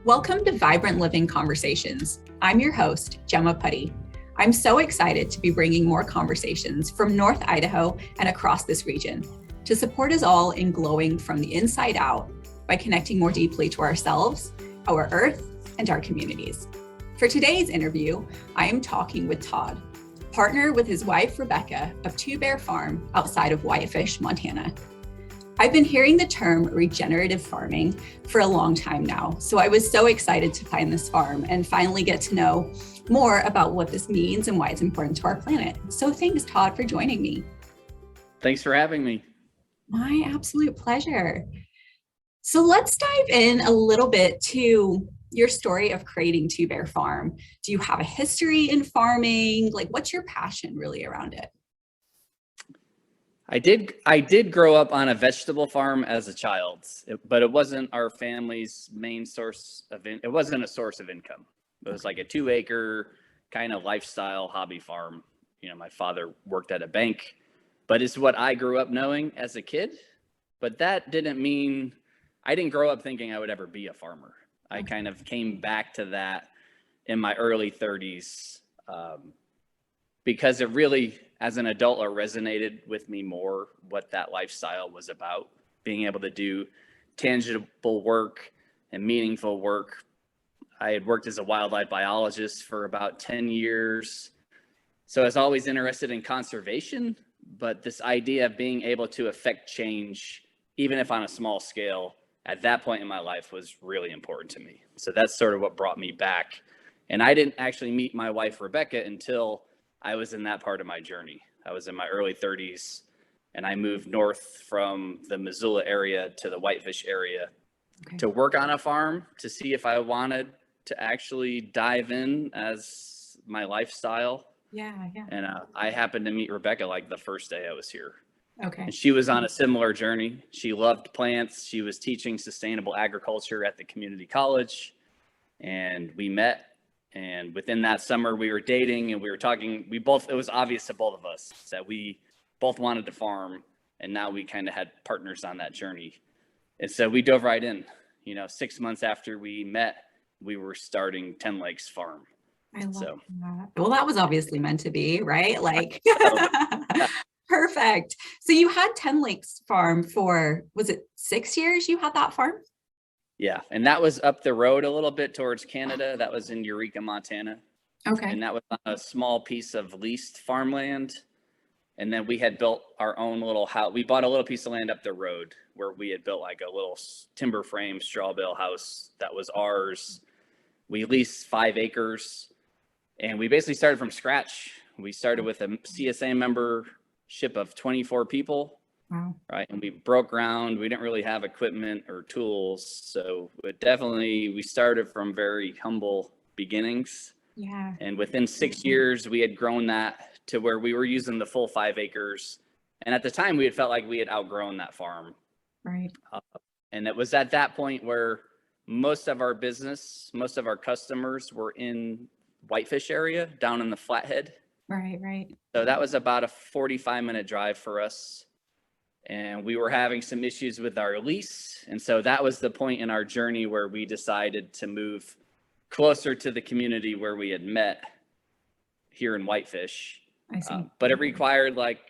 Welcome to Vibrant Living Conversations. I'm your host, Gemma Putty. I'm so excited to be bringing more conversations from North Idaho and across this region to support us all in glowing from the inside out by connecting more deeply to ourselves, our earth, and our communities. For today's interview, I am talking with Todd, partner with his wife, Rebecca, of Two Bear Farm outside of Whitefish, Montana. I've been hearing the term regenerative farming for a long time now, so I was so excited to find this farm and finally get to know more about what this means and why it's important to our planet. So thanks, Todd, for joining me. Thanks for having me. My absolute pleasure. So let's dive in a little bit to your story of creating Two Bear Farm. Do you have a history in farming? Like, what's your passion really around it? I did grow up on a vegetable farm as a child, but it wasn't our family's main source of it wasn't a source of income. It was like a 2-acre kind of lifestyle hobby farm. You know, my father worked at a bank, but it's what I grew up knowing as a kid. But that didn't mean I didn't grow up thinking I would ever be a farmer. I kind of came back to that in my early 30s because it really, as an adult, it resonated with me more what that lifestyle was about, being able to do tangible work and meaningful work. I had worked as a wildlife biologist for about 10 years. So I was always interested in conservation, but this idea of being able to affect change, even if on a small scale, at that point in my life was really important to me. So that's sort of what brought me back. And I didn't actually meet my wife, Rebecca, until I was in that part of my journey. I was in my early 30s and I moved north from the Missoula area to the Whitefish area to work on a farm to see if I wanted to actually dive in as my lifestyle. Yeah. And I happened to meet Rebecca like the first day I was here. Okay. And she was on a similar journey. She loved plants. She was teaching sustainable agriculture at the community college. And we met. And within that summer, we were dating and we were talking. It was obvious to both of us that we both wanted to farm. And now we kind of had partners on that journey. And so we dove right in. 6 months after we met, we were starting 10 Lakes Farm. I love that. Well, that was obviously meant to be, right? Like, perfect. So you had 10 Lakes Farm for, was it 6 years you had that farm? Yeah, and that was up the road a little bit towards Canada. That was in Eureka, Montana. Okay. And that was on a small piece of leased farmland. And then we had built our own little house. We bought a little piece of land up the road where we had built like a little timber frame straw bale house that was ours. We leased 5 acres and we basically started from scratch. We started with a CSA membership of 24 people. Wow. Right. And we broke ground. We didn't really have equipment or tools. So we started from very humble beginnings. Yeah. And within 6 years, we had grown that to where we were using the full 5 acres. And at the time, we had felt like we had outgrown that farm. Right. And it was at that point where most of our customers were in Whitefish area down in the Flathead. Right. So that was about a 45-minute drive for us. And we were having some issues with our lease. And so that was the point in our journey where we decided to move closer to the community where we had met here in Whitefish. I see. But it required like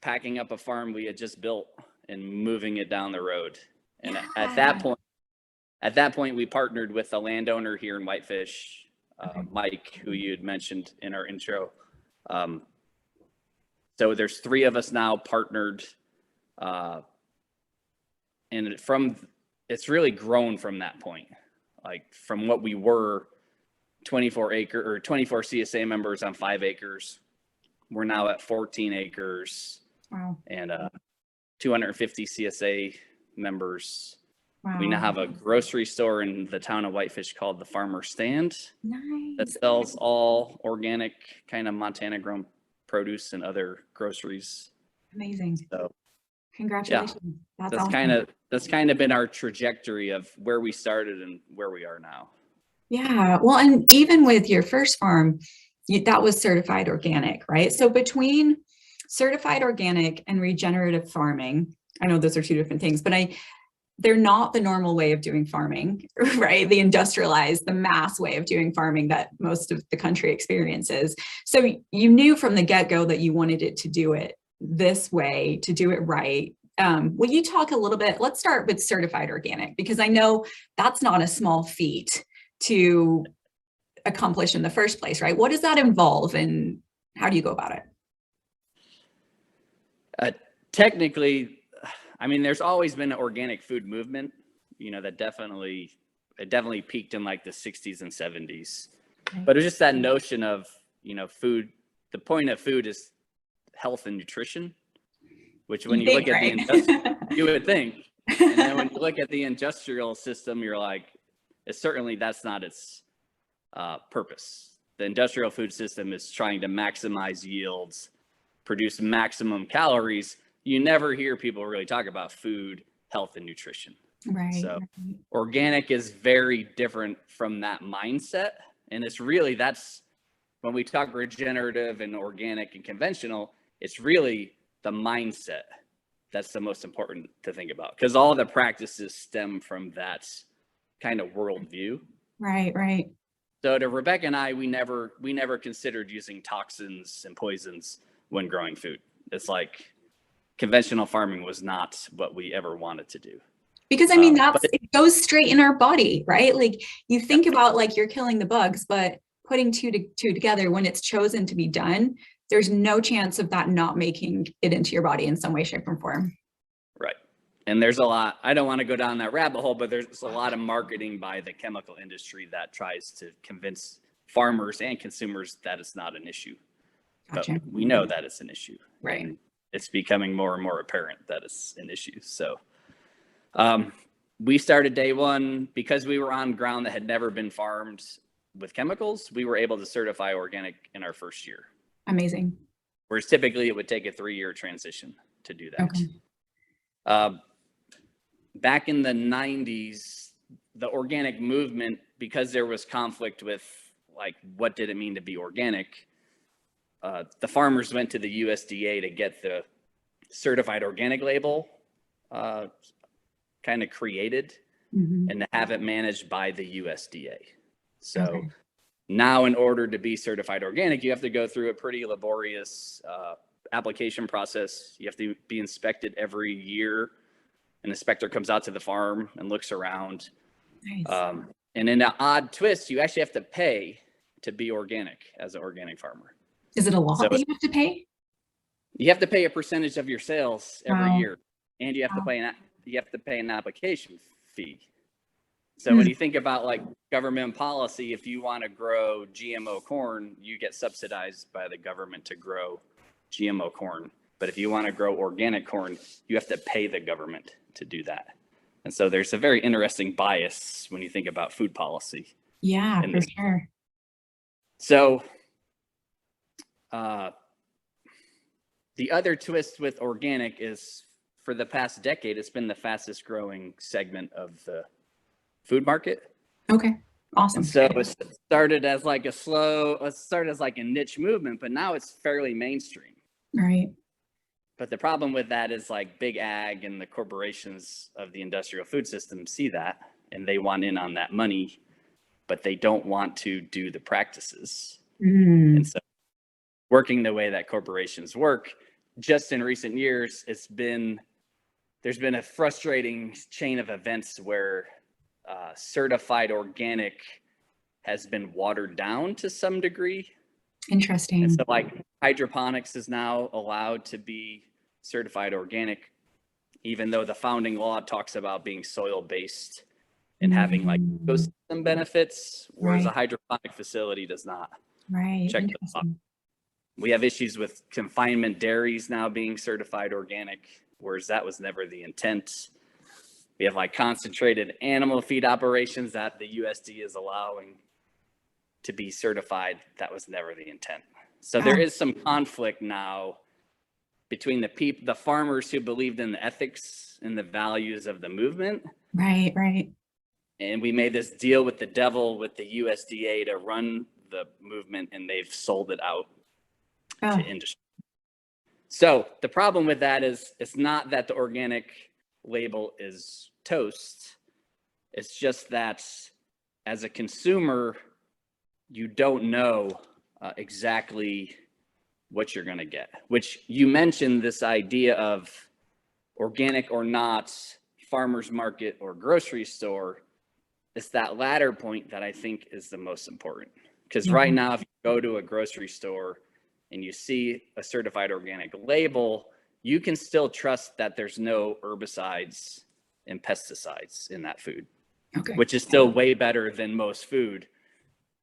packing up a farm we had just built and moving it down the road. And Yeah. at that point, we partnered with a landowner here in Whitefish, Mike, who you had mentioned in our intro. So there's 3 of us now partnered. And it's really grown from that point, like from what we were 24 CSA members on 5 acres. We're now at 14 acres. Wow. And 250 CSA members. Wow. We now have a grocery store in the town of Whitefish called the Farmer Stand. Nice. That sells all organic kind of Montana grown produce and other groceries. Amazing. So congratulations. yeah, Awesome. that's kind of been our trajectory of where we started and where we are now. Yeah. Well, and even with your first farm, that was certified organic, right? So between certified organic and regenerative farming, I know those are 2 different things, but they're not the normal way of doing farming, right? The industrialized, the mass way of doing farming that most of the country experiences. So you knew from the get-go that you wanted it to do it this way, to do it right. Will you talk a little bit, let's start with certified organic, because I know that's not a small feat to accomplish in the first place, right? What does that involve and how do you go about it? Technically, I mean, there's always been an organic food movement, that it definitely peaked in like the 60s and 70s. Okay. But it was just that notion of, food, the point of food is health and nutrition, which when you look at the industrial, you would think. And then when you look at the industrial system, you're like, that's not its purpose. The industrial food system is trying to maximize yields, produce maximum calories. You never hear people really talk about food, health, and nutrition. Right. So organic is very different from that mindset. And that's when we talk regenerative and organic and conventional, it's really the mindset that's the most important to think about, because all the practices stem from that kind of worldview. Right. So to Rebecca and I, we never considered using toxins and poisons when growing food. It's like conventional farming was not what we ever wanted to do. Because I mean, it goes straight in our body, right? Like you think about like you're killing the bugs, but putting two together, when it's chosen to be done, there's no chance of that not making it into your body in some way, shape, or form. Right. And there's a lot, I don't want to go down that rabbit hole, but there's a lot of marketing by the chemical industry that tries to convince farmers and consumers that it's not an issue. Gotcha. But we know that it's an issue. Right. And it's becoming more and more apparent that it's an issue. So we started day one because we were on ground that had never been farmed with chemicals. We were able to certify organic in our first year. Amazing. Whereas typically it would take a 3-year transition to do that. Okay. Back in the 90s, the organic movement, because there was conflict with like, what did it mean to be organic? The farmers went to the USDA to get the certified organic label kind of created and to have it managed by the USDA. So now in order to be certified organic, you have to go through a pretty laborious application process. You have to be inspected every year. An inspector comes out to the farm and looks around. Nice. And in an odd twist, you actually have to pay to be organic as an organic farmer. Is it a lot that you have to pay? You have to pay a percentage of your sales every year, and you have to pay an application fee. So when you think about like government policy, if you want to grow GMO corn, you get subsidized by the government to grow GMO corn. But if you want to grow organic corn, you have to pay the government to do that. And so there's a very interesting bias when you think about food policy. Yeah, for sure. So the other twist with organic is for the past decade, it's been the fastest growing segment of the food market. Okay, awesome. And so it started as like a niche movement, but now it's fairly mainstream. Right. But the problem with that is like big ag and the corporations of the industrial food system see that and they want in on that money, but they don't want to do the practices. And so working the way that corporations work, just in recent years, there's been a frustrating chain of events where certified organic has been watered down to some degree. Interesting. And so like hydroponics is now allowed to be certified organic, even though the founding law talks about being soil-based and having like ecosystem benefits, whereas a hydroponic facility does not. Right. Check the box. We have issues with confinement dairies now being certified organic, whereas that was never the intent. We have like concentrated animal feed operations that the USDA is allowing to be certified. That was never the intent. So there is some conflict now between the farmers who believed in the ethics and the values of the movement. Right. And we made this deal with the devil, with the USDA to run the movement, and they've sold it out to industry. So the problem with that is it's not that the organic label is toast. It's just that as a consumer, you don't know exactly what you're going to get, which you mentioned this idea of organic or not, farmer's market or grocery store. It's that latter point that I think is the most important. Because right now, if you go to a grocery store and you see a certified organic label, you can still trust that there's no herbicides and pesticides in that food, which is still way better than most food.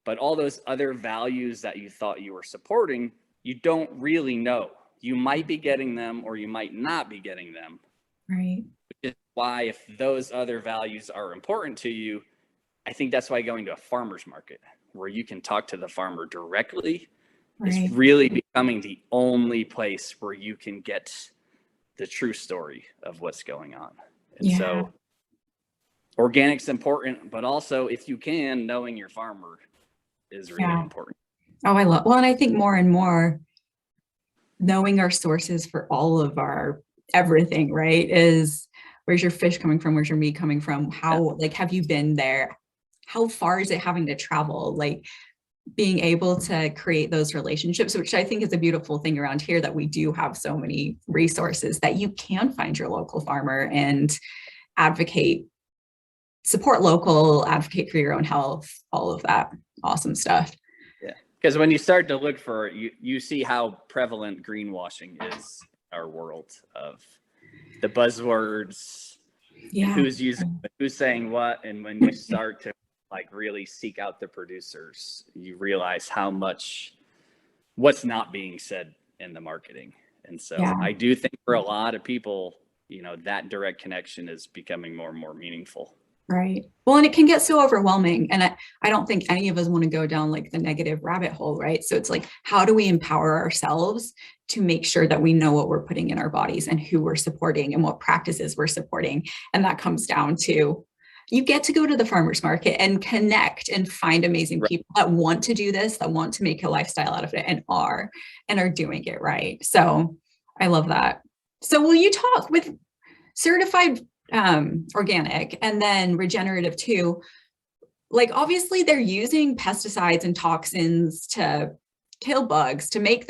But all those other values that you thought you were supporting, you don't really know. You might be getting them or you might not be getting them. Right. Which is why, if those other values are important to you, I think that's why going to a farmer's market where you can talk to the farmer directly is really becoming the only place where you can get the true story of what's going on. And so organic's important, but also, if you can, knowing your farmer is really important. Oh, and I think more and more knowing our sources for all of our everything, right? Is where's your fish coming from? Where's your meat coming from? How, like, have you been there? How far is it having to travel? Like, being able to create those relationships, which I think is a beautiful thing around here, that we do have so many resources that you can find your local farmer and advocate, support local, advocate for your own health, all of that awesome stuff. Yeah, because when you start to look for it, you see how prevalent greenwashing is in our world of the buzzwords, and who's using, who's saying what. And when you start to like really seek out the producers, you realize how much what's not being said in the marketing. And so I do think for a lot of people, you know, that direct connection is becoming more and more meaningful. Right. Well, and it can get so overwhelming. And I don't think any of us want to go down like the negative rabbit hole, right? So it's like, how do we empower ourselves to make sure that we know what we're putting in our bodies and who we're supporting and what practices we're supporting? And that comes down to, you get to go to the farmer's market and connect and find amazing people that want to do this, that want to make a lifestyle out of it and are doing it right. So I love that. So will you talk with certified organic and then regenerative too? Like, obviously they're using pesticides and toxins to kill bugs, to make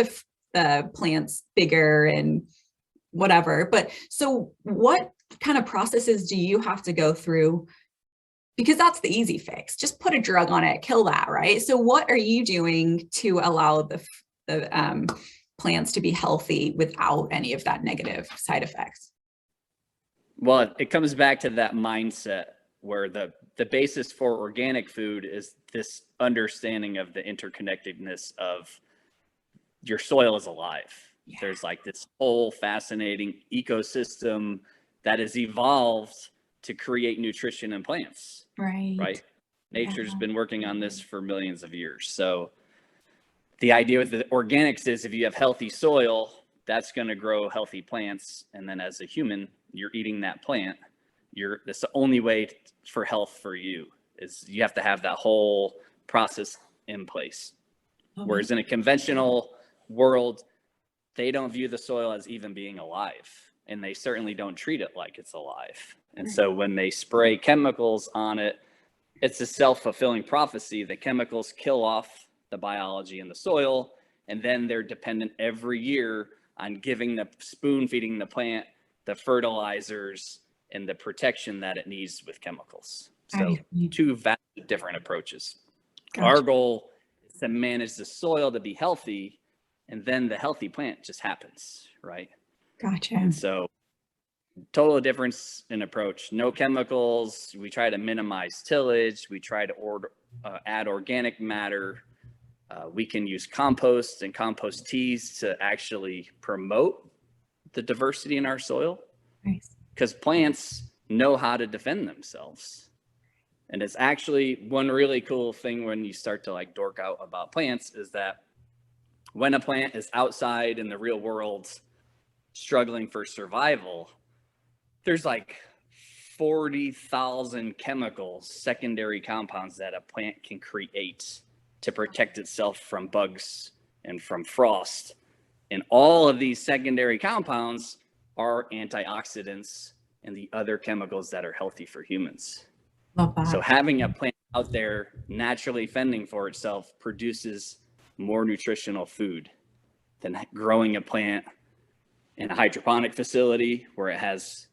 the plants bigger and whatever. But so what kind of processes do you have to go through? Because that's the easy fix. Just put a drug on it, kill that, right? So what are you doing to allow the plants to be healthy without any of that negative side effects? Well, it comes back to that mindset where the basis for organic food is this understanding of the interconnectedness of your soil is alive. Yeah. There's like this whole fascinating ecosystem that has evolved to create nutrition in plants. Right. Nature's been working on this for millions of years. So the idea with the organics is, if you have healthy soil, that's going to grow healthy plants. And then as a human, you're eating that plant. That's the only way for health for you, is you have to have that whole process in place. Whereas in a conventional world, they don't view the soil as even being alive, and they certainly don't treat it like it's alive. And so when they spray chemicals on it, it's a self-fulfilling prophecy. The chemicals kill off the biology in the soil, and then they're dependent every year on spoon feeding the plant the fertilizers and the protection that it needs with chemicals. So two vastly different approaches. Gotcha. Our goal is to manage the soil to be healthy, and then the healthy plant just happens, right? Gotcha. And so total difference in approach. No chemicals. We try to minimize tillage. We try to add organic matter. We can use compost and compost teas to actually promote the diversity in our soil. Nice. Because plants know how to defend themselves. And it's actually one really cool thing when you start to like dork out about plants, is that when a plant is outside in the real world struggling for survival, there's like 40,000 chemicals, secondary compounds that a plant can create to protect itself from bugs and from frost. And all of these secondary compounds are antioxidants and the other chemicals that are healthy for humans. Love that. So having a plant out there naturally fending for itself produces more nutritional food than growing a plant in a hydroponic facility where it has,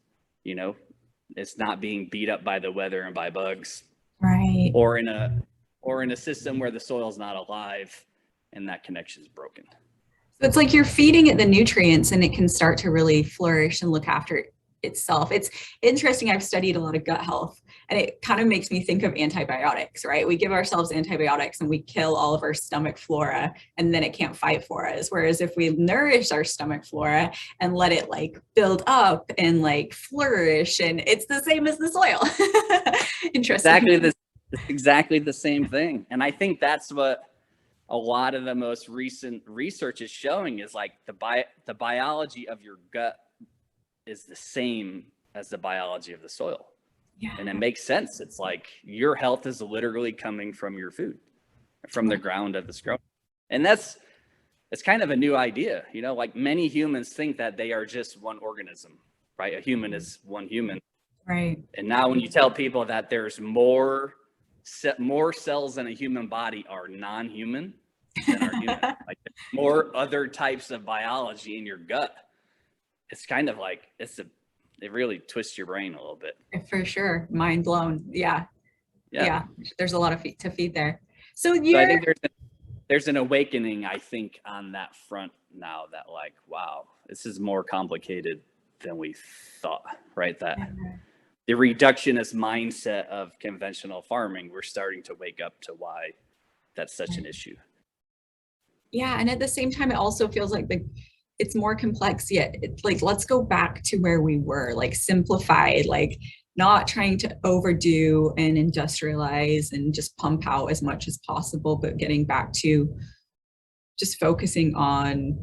it's not being beat up by the weather and by bugs. Right. Or in a system where the soil's not alive and that connection is broken. So it's like you're feeding it the nutrients and it can start to really flourish and look after itself. It's interesting. I've studied a lot of gut health, and it kind of makes me think of antibiotics, right? We give ourselves antibiotics and we kill all of our stomach flora, and then it can't fight for us. Whereas if we nourish our stomach flora and let it like build up and like flourish, and it's the same as the soil. Interesting. Exactly the same thing. And I think that's what a lot of the most recent research is showing is like the biology of your gut is the same as the biology of the soil. Yeah. And it makes sense. It's like your health is literally coming from your food, from the ground of this growing. And it's kind of a new idea, like many humans think that they are just one organism, right? A human is one human. Right. And now when you tell people that there's more cells in a human body are non-human than are human, like more other types of biology in your gut, it's kind of like it really twists your brain a little bit. For sure. Mind blown. Yeah. There's a lot of to feed there. So I think there's an awakening, I think, on that front now that like, wow, this is more complicated than we thought, right? That the reductionist mindset of conventional farming, we're starting to wake up to why that's such an issue. Yeah. And at the same time, it also feels like it's more complex, yet it's like, let's go back to where we were, like simplified, like not trying to overdo and industrialize and just pump out as much as possible, but getting back to just focusing on,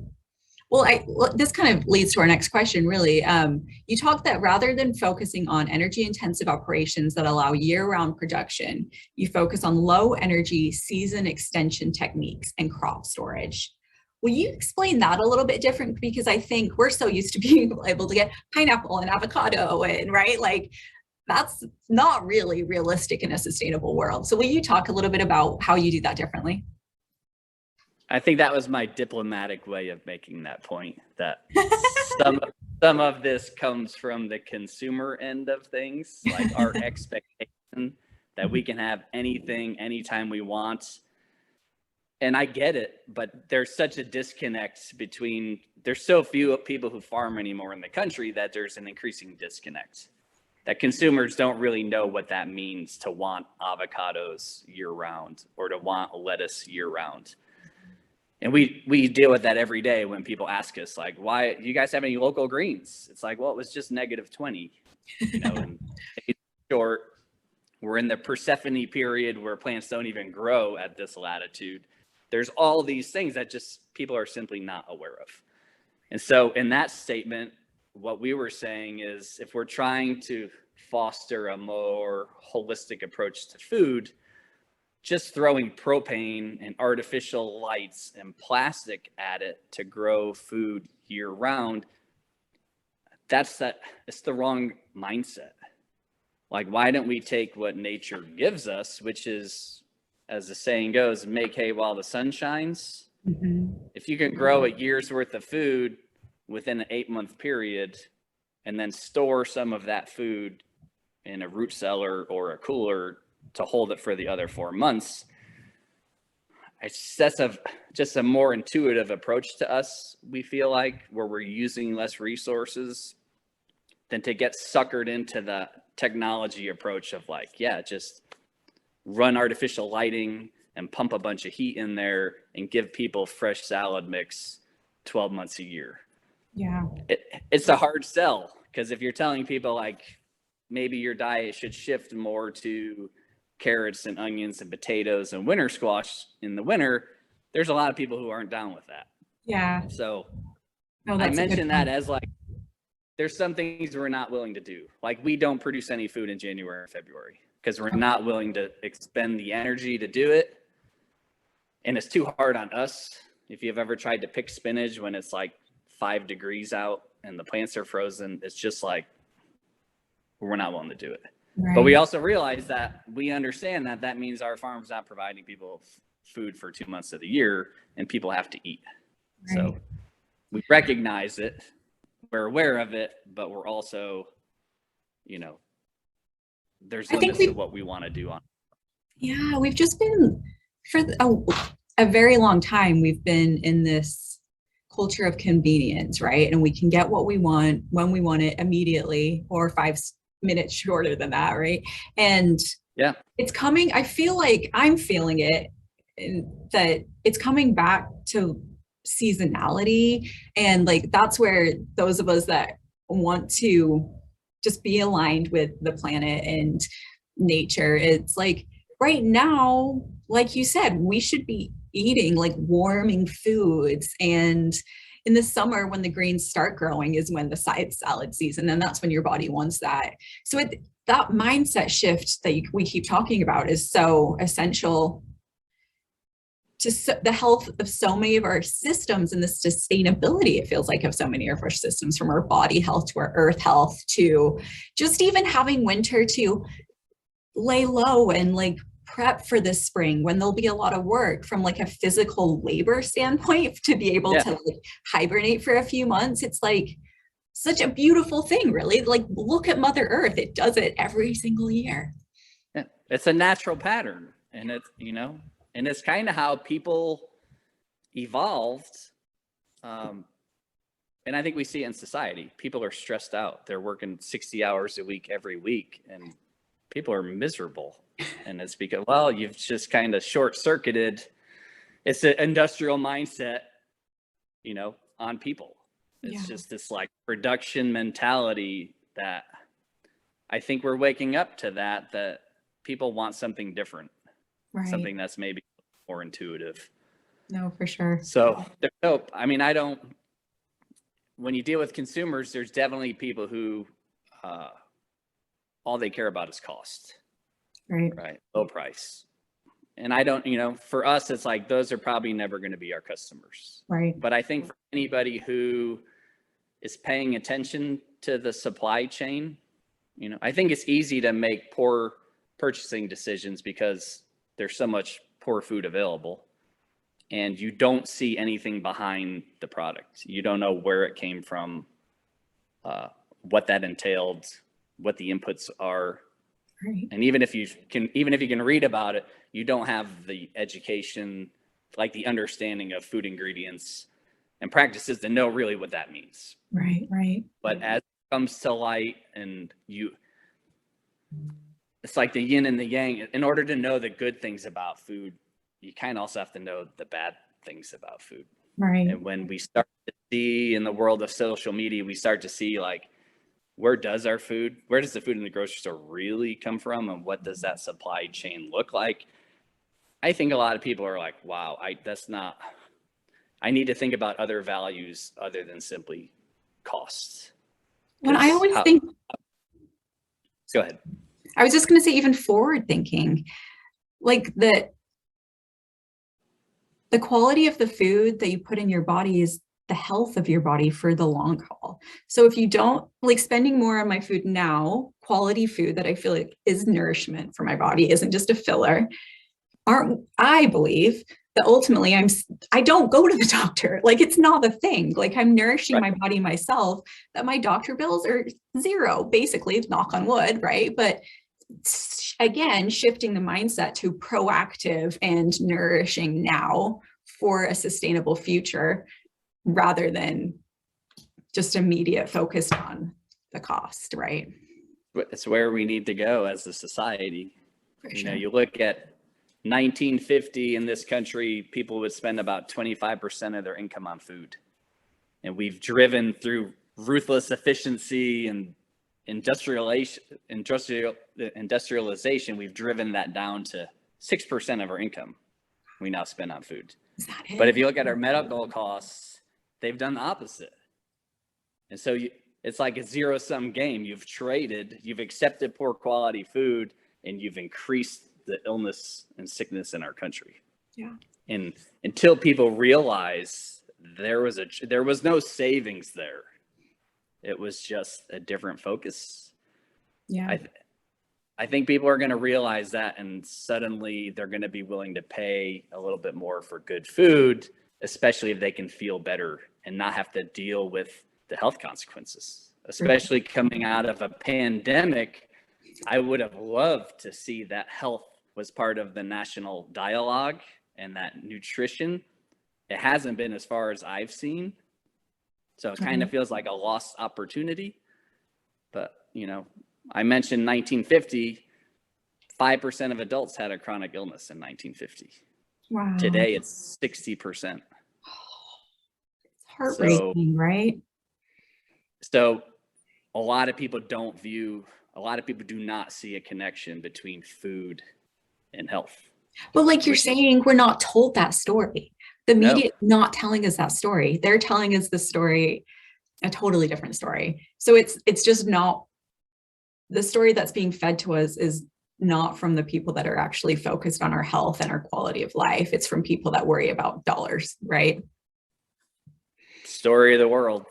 this kind of leads to our next question, really. You talked that rather than focusing on energy intensive operations that allow year-round production, you focus on low energy season extension techniques and crop storage. Will you explain that a little bit different? Because I think we're so used to being able to get pineapple and avocado and right, like that's not really realistic in a sustainable world. So will you talk a little bit about how you do that differently? I think that was my diplomatic way of making that point, that some of this comes from the consumer end of things, like our expectation that we can have anything anytime we want. And I get it, but there's such a disconnect there's so few people who farm anymore in the country that there's an increasing disconnect. That consumers don't really know what that means to want avocados year round or to want lettuce year round. And we deal with that every day when people ask us, like, why do you guys have any local greens? It's like, well, it was just -20, and in short, we're in the Persephone period where plants don't even grow at this latitude. There's all these things that just people are simply not aware of. And so in that statement, what we were saying is if we're trying to foster a more holistic approach to food, just throwing propane and artificial lights and plastic at it to grow food year round, it's the wrong mindset. Like, why don't we take what nature gives us, which is, as the saying goes, make hay while the sun shines. Mm-hmm. If you can grow a year's worth of food within an 8-month period and then store some of that food in a root cellar or a cooler to hold it for the other 4 months, that's just a more intuitive approach to us, we feel like, where we're using less resources than to get suckered into the technology approach of like, just run artificial lighting and pump a bunch of heat in there and give people fresh salad mix 12 months a year. Yeah. It's a hard sell, because if you're telling people like maybe your diet should shift more to carrots and onions and potatoes and winter squash in the winter, there's a lot of people who aren't down with that. Yeah. So I mentioned that as like, there's some things we're not willing to do. Like, we don't produce any food in January or February because we're not willing to expend the energy to do it. And it's too hard on us. If you've ever tried to pick spinach when it's like 5 degrees out and the plants are frozen, it's just like, we're not willing to do it. Right. But we also realize that we understand that that means our farm's not providing people food for 2 months of the year, and people have to eat. Right. So we recognize it, we're aware of it, but we're also, there's limits to what we want to do on. Yeah, we've just been, for a very long time, we've been in this culture of convenience, right? And we can get what we want when we want it immediately, or 5 minutes shorter than that, right? And yeah, it's coming, I feel like I'm feeling it, that it's coming back to seasonality. And like, that's where those of us that want to just be aligned with the planet and nature, it's like right now, like you said, we should be eating like warming foods. And in the summer, when the greens start growing, is when the side salad season, and that's when your body wants that. So that mindset shift that we keep talking about is so essential to the health of so many of our systems, and the sustainability, it feels like, of so many of our systems, from our body health to our earth health, to just even having winter to lay low and like prep for this spring when there'll be a lot of work from like a physical labor standpoint, to be able to like hibernate for a few months. It's like such a beautiful thing, really. Like, look at Mother Earth. It does it every single year. Yeah, it's a natural pattern, and it's, and it's kind of how people evolved. And I think we see it in society. People are stressed out. They're working 60 hours a week every week, and people are miserable. And it's because, well, you've just kind of short-circuited. It's an industrial mindset, on people. It's just this like production mentality that I think we're waking up to, that people want something different. Right. Something that's maybe more intuitive. No, for sure. So there's hope. I mean, when you deal with consumers, there's definitely people who all they care about is cost. Right. Low price. And I don't, for us, it's like, those are probably never going to be our customers. Right. But I think for anybody who is paying attention to the supply chain, I think it's easy to make poor purchasing decisions because there's so much poor food available, and you don't see anything behind the product. You don't know where it came from, what that entailed, what the inputs are. Right. And even if you can read about it, you don't have the education, like the understanding of food ingredients and practices to know really what that means. Right. But as it comes to light, and it's like the yin and the yang. In order to know the good things about food, you kind of also have to know the bad things about food. Right. And when we start to see in the world of social media, we start to see like, where does the food in the grocery store really come from, and what does that supply chain look like? I think a lot of people are like, wow, I need to think about other values other than simply costs. When I always think, go ahead. I was just going to say, even forward thinking, like the quality of the food that you put in your body is the health of your body for the long haul. So if you don't, like, spending more on my food now, quality food that I feel like is nourishment for my body, isn't just a filler, I believe that ultimately I don't go to the doctor. Like, it's not a thing. Like, I'm nourishing my body myself, that my doctor bills are zero, basically, knock on wood, right? But again, shifting the mindset to proactive and nourishing now for a sustainable future, rather than just immediate focused on the cost, right? It's where we need to go as a society. For sure. You look at 1950 in this country, people would spend about 25% of their income on food. And we've driven through ruthless efficiency and industrialization, we've driven that down to 6% of our income we now spend on food. Is that it? But if you look at our medical costs, they've done the opposite. And so it's like a zero-sum game. You've accepted poor quality food, and you've increased the illness and sickness in our country. Yeah. And until people realize there was no savings there, it was just a different focus. Yeah. I think people are going to realize that, and suddenly they're going to be willing to pay a little bit more for good food, especially if they can feel better and not have to deal with the health consequences, especially coming out of a pandemic. I would have loved to see that health was part of the national dialogue and that nutrition. It hasn't been as far as I've seen. So it kind of feels like a lost opportunity. But, you know, I mentioned 1950, 5% of adults had a chronic illness in 1950. Wow. Today it's 60%. It's heartbreaking, right? So a lot of people do not see a connection between food and health. But like you're saying, we're not told that story. The media is not telling us that story. They're telling us the story, a totally different story. So it's just not, the story that's being fed to us is not from the people that are actually focused on our health and our quality of life. It's from people that worry about dollars, right? Story of the world.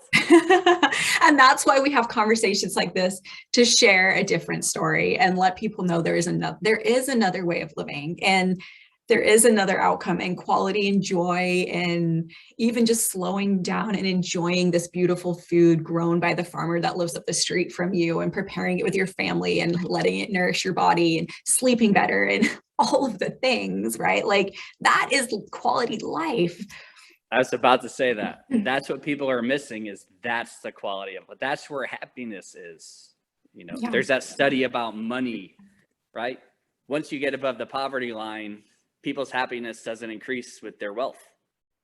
And that's why we have conversations like this, to share a different story and let people know there is another way of living, and there is another outcome and quality and joy, and even just slowing down and enjoying this beautiful food grown by the farmer that lives up the street from you, and preparing it with your family and letting it nourish your body and sleeping better and all of the things, right? Like that is quality life. I was about to say that. That's what people are missing, is that's the quality of it. That's where happiness is. You know, there's that study about money, right? Once you get above the poverty line, people's happiness doesn't increase with their wealth.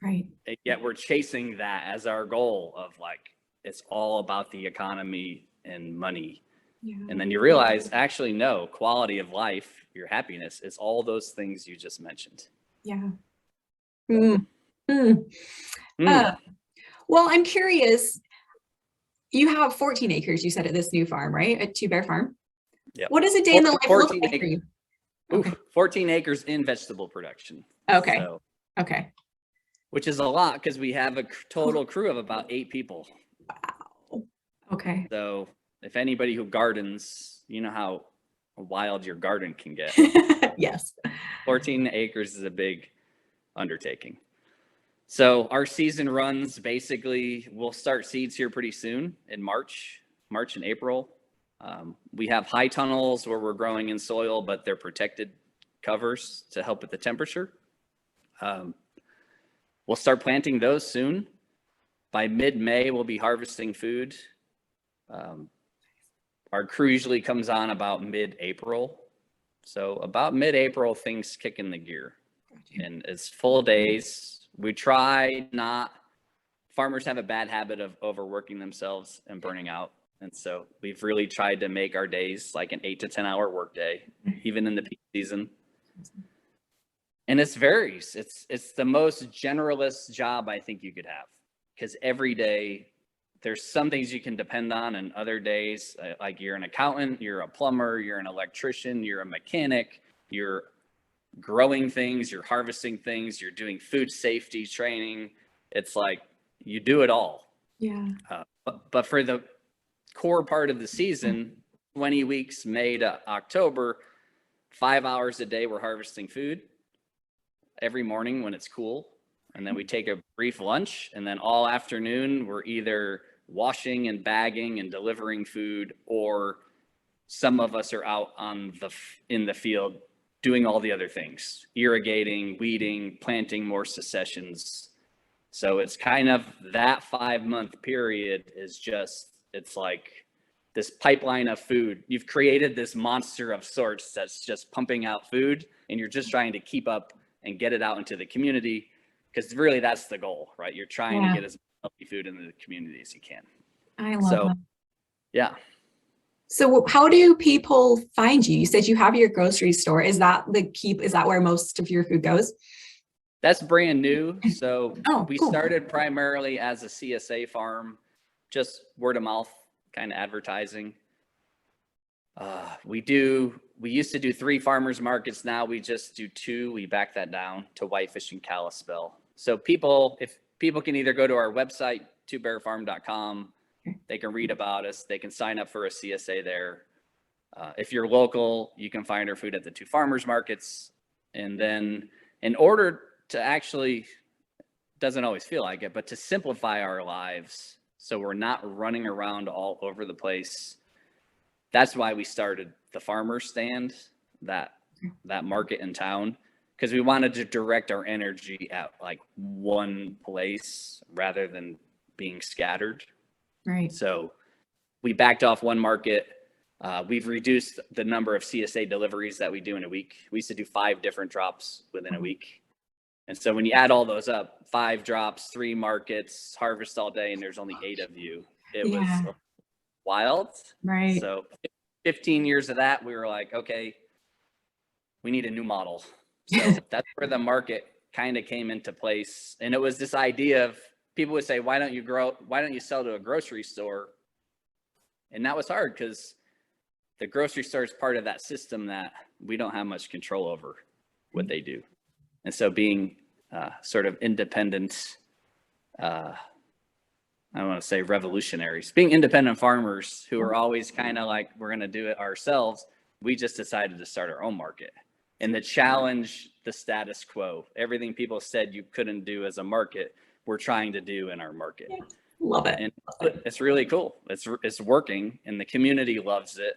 Right. And yet we're chasing that as our goal of like, it's all about the economy and money. Yeah. And then you realize, actually, no, quality of life, your happiness is all those things you just mentioned. Yeah. Well, I'm curious. You have 14 acres, you said, at this new farm, right? At Two Bear Farm. Yeah. What does a day in the life look like for you? Okay. 14 acres in vegetable production. Okay. So, okay. Which is a lot, because we have a total crew of about 8 people. Wow. Okay. So if anybody who gardens, you know how wild your garden can get. Yes. 14 acres is a big undertaking. So our season runs, basically, we'll start seeds here pretty soon in March and April. We have high tunnels where we're growing in soil, but they're protected covers to help with the temperature. We'll start planting those soon. By mid-May, we'll be harvesting food. Our crew usually comes on about mid-April. So about mid-April, things kick in the gear. And it's full days. We try not, farmers have a bad habit of overworking themselves and burning out. And so we've really tried to make our days like an 8 to 10 hour workday, even in the peak season. And it varies. It's the most generalist job I think you could have, because every day there's some things you can depend on, and other days, like you're an accountant, you're a plumber, you're an electrician, you're a mechanic, you're growing things, you're harvesting things, you're doing food safety training. It's like you do it all. Yeah. But for the core part of the season, 20 weeks, May to October, 5 hours a day, we're harvesting food every morning when it's cool. And then we take a brief lunch, and then all afternoon, we're either washing and bagging and delivering food, or some of us are out in the field doing all the other things, irrigating, weeding, planting more successions. So it's kind of that 5-month period is just, it's like this pipeline of food. You've created this monster of sorts that's just pumping out food, and you're just trying to keep up and get it out into the community, because really that's the goal, right? You're trying to get as much healthy food into the community as you can. I love that. Yeah. So how do people find you? You said you have your grocery store. Is that where most of your food goes? That's brand new. So we cool. started primarily as a CSA farm, just word of mouth kind of advertising. We used to do 3 farmers markets. Now we just do 2. We back that down to Whitefish and Kalispell. So if people can either go to our website, twobearfarm.com, they can read about us, they can sign up for a CSA there. If you're local, you can find our food at the 2 farmers markets. And then in order to actually, doesn't always feel like it, but to simplify our lives so we're not running around all over the place, that's why we started the farmer stand, that market in town, because we wanted to direct our energy at like one place rather than being scattered. Right. So we backed off one market. We've reduced the number of CSA deliveries that we do in a week. We used to do 5 different drops within a week. And so when you add all those up, 5 drops, 3 markets, harvest all day, and there's only 8 of you. It was wild. Right. So 15 years of that, we were like, okay, we need a new model. So that's where the market kind of came into place. And it was this idea of, people would say, why don't you sell to a grocery store? And that was hard because the grocery store is part of that system that we don't have much control over what they do. And so being sort of independent, I don't want to say revolutionaries, being independent farmers who are always kind of like, we're going to do it ourselves. We just decided to start our own market and to challenge the status quo. Everything people said you couldn't do as a market, we're trying to do in our market. Love it. And it's really cool. It's working, and the community loves it.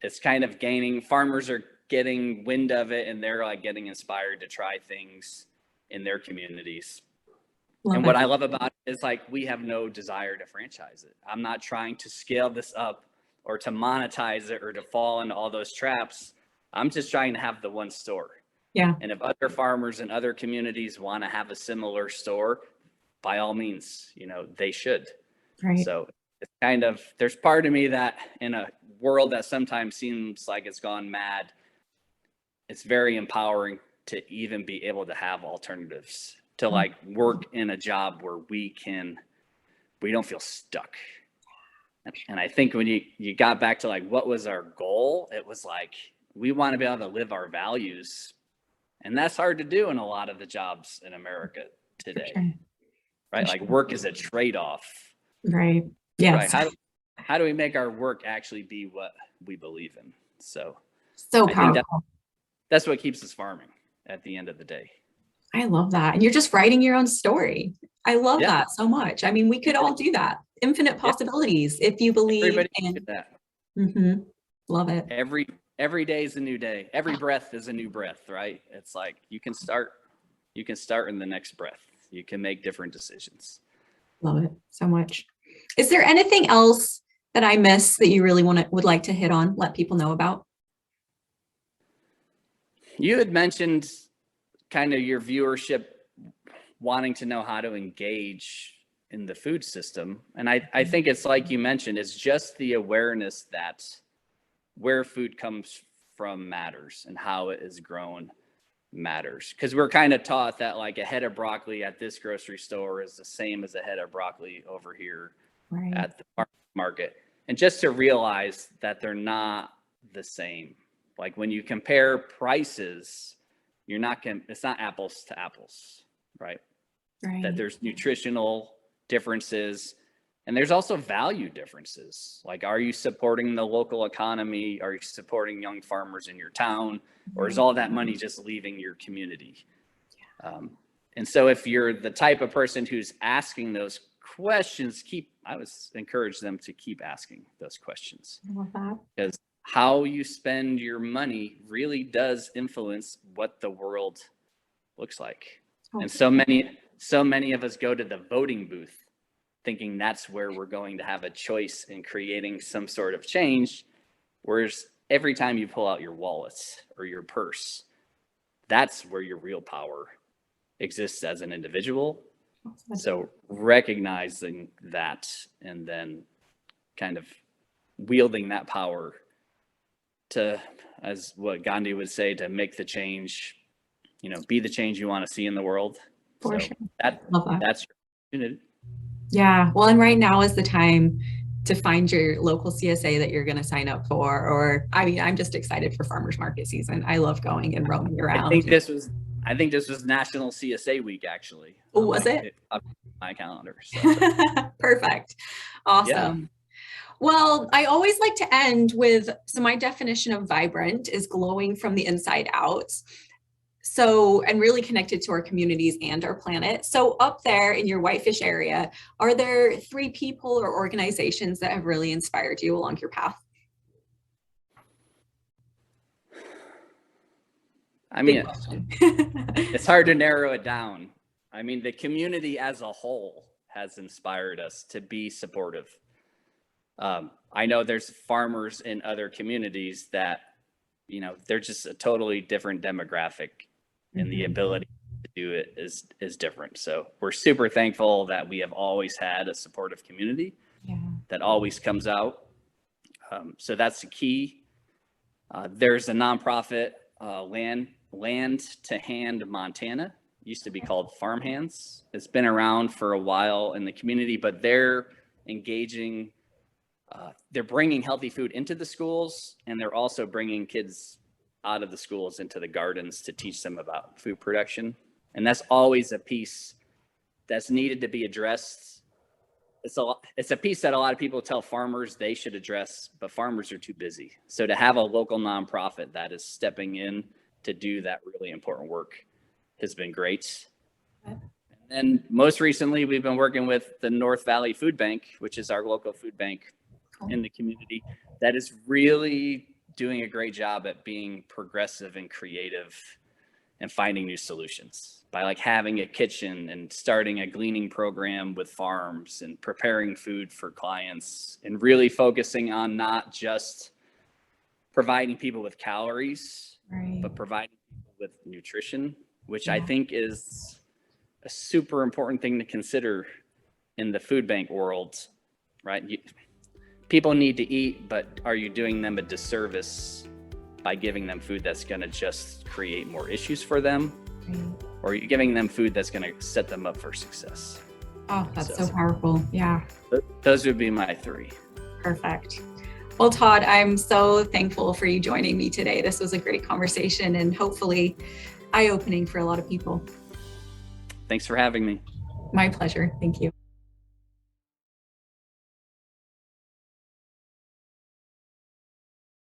It's kind of gaining, farmers are getting wind of it, and they're like getting inspired to try things in their communities. And what I love about it is like, we have no desire to franchise it. I'm not trying to scale this up or to monetize it or to fall into all those traps. I'm just trying to have the one store. Yeah. And if other farmers and other communities want to have a similar store, by all means, they should. Right. So it's kind of, there's part of me that in a world that sometimes seems like it's gone mad, it's very empowering to even be able to have alternatives, to like work in a job where we don't feel stuck. And I think when you got back to like, what was our goal? It was like, we want to be able to live our values. And that's hard to do in a lot of the jobs in America today, right? Like work is a trade-off. Right. Yes. Right? How do we make our work actually be what we believe in? So powerful. That's what keeps us farming at the end of the day. I love that. And you're just writing your own story. I love that so much. I mean, we could all do that. Infinite possibilities if you believe. Everybody can do that. Mm-hmm. Love it. Every day is a new day. Every breath is a new breath, right? It's like you can start in the next breath. You can make different decisions. Love it so much. Is there anything else that I missed that you really would like to hit on, let people know about? You had mentioned kind of your viewership wanting to know how to engage in the food system. And I think it's like you mentioned, it's just the awareness that where food comes from matters and how it is grown matters. Because we're kind of taught that like a head of broccoli at this grocery store is the same as a head of broccoli over here at the farmer's market. And just to realize that they're not the same. Like when you compare prices, it's not apples to apples, right? That there's nutritional differences, and there's also value differences. Like, are you supporting the local economy? Are you supporting young farmers in your town? Or is all that money just leaving your community? And so if you're the type of person who's asking those questions, I would encourage them to keep asking those questions. I love that. Because how you spend your money really does influence what the world looks like. And so many of us go to the voting booth thinking that's where we're going to have a choice in creating some sort of change. Whereas every time you pull out your wallet or your purse, that's where your real power exists as an individual. So recognizing that and then kind of wielding that power to, as what Gandhi would say, to make the change, be the change you want to see in the world. For sure. That's your opportunity. Yeah. Well, and right now is the time to find your local CSA that you're going to sign up for. Or, I mean, I'm just excited for farmers market season. I love going and roaming around. I think this was National CSA Week, actually. Oh, was it? My calendar. So. Perfect. Awesome. Yeah. Well, I always like to end with, so my definition of vibrant is glowing from the inside out. So, and really connected to our communities and our planet. So up there in your Whitefish area, are there 3 people or organizations that have really inspired you along your path? I mean, it's hard to narrow it down. I mean, the community as a whole has inspired us to be supportive. I know there's farmers in other communities that, they're just a totally different demographic, and the ability to do it is different. So we're super thankful that we have always had a supportive community that always comes out. So that's the key. There's a nonprofit, Land to Hand Montana, used to be called Farm Hands. It's been around for a while in the community, but they're engaging, they're bringing healthy food into the schools, and they're also bringing kids out of the schools into the gardens to teach them about food production. And that's always a piece that's needed to be addressed. It's a piece that a lot of people tell farmers they should address, but farmers are too busy. So to have a local nonprofit that is stepping in to do that really important work has been great. And then most recently, we've been working with the North Valley Food Bank, which is our local food bank in the community, that is really doing a great job at being progressive and creative and finding new solutions by like having a kitchen and starting a gleaning program with farms and preparing food for clients and really focusing on not just providing people with calories, but providing people with nutrition, which I think is a super important thing to consider in the food bank world, right? People need to eat, but are you doing them a disservice by giving them food that's going to just create more issues for them? Or are you giving them food that's going to set them up for success? Oh, that's so powerful. Yeah. Those would be my 3. Perfect. Well, Todd, I'm so thankful for you joining me today. This was a great conversation and hopefully eye-opening for a lot of people. Thanks for having me. My pleasure. Thank you.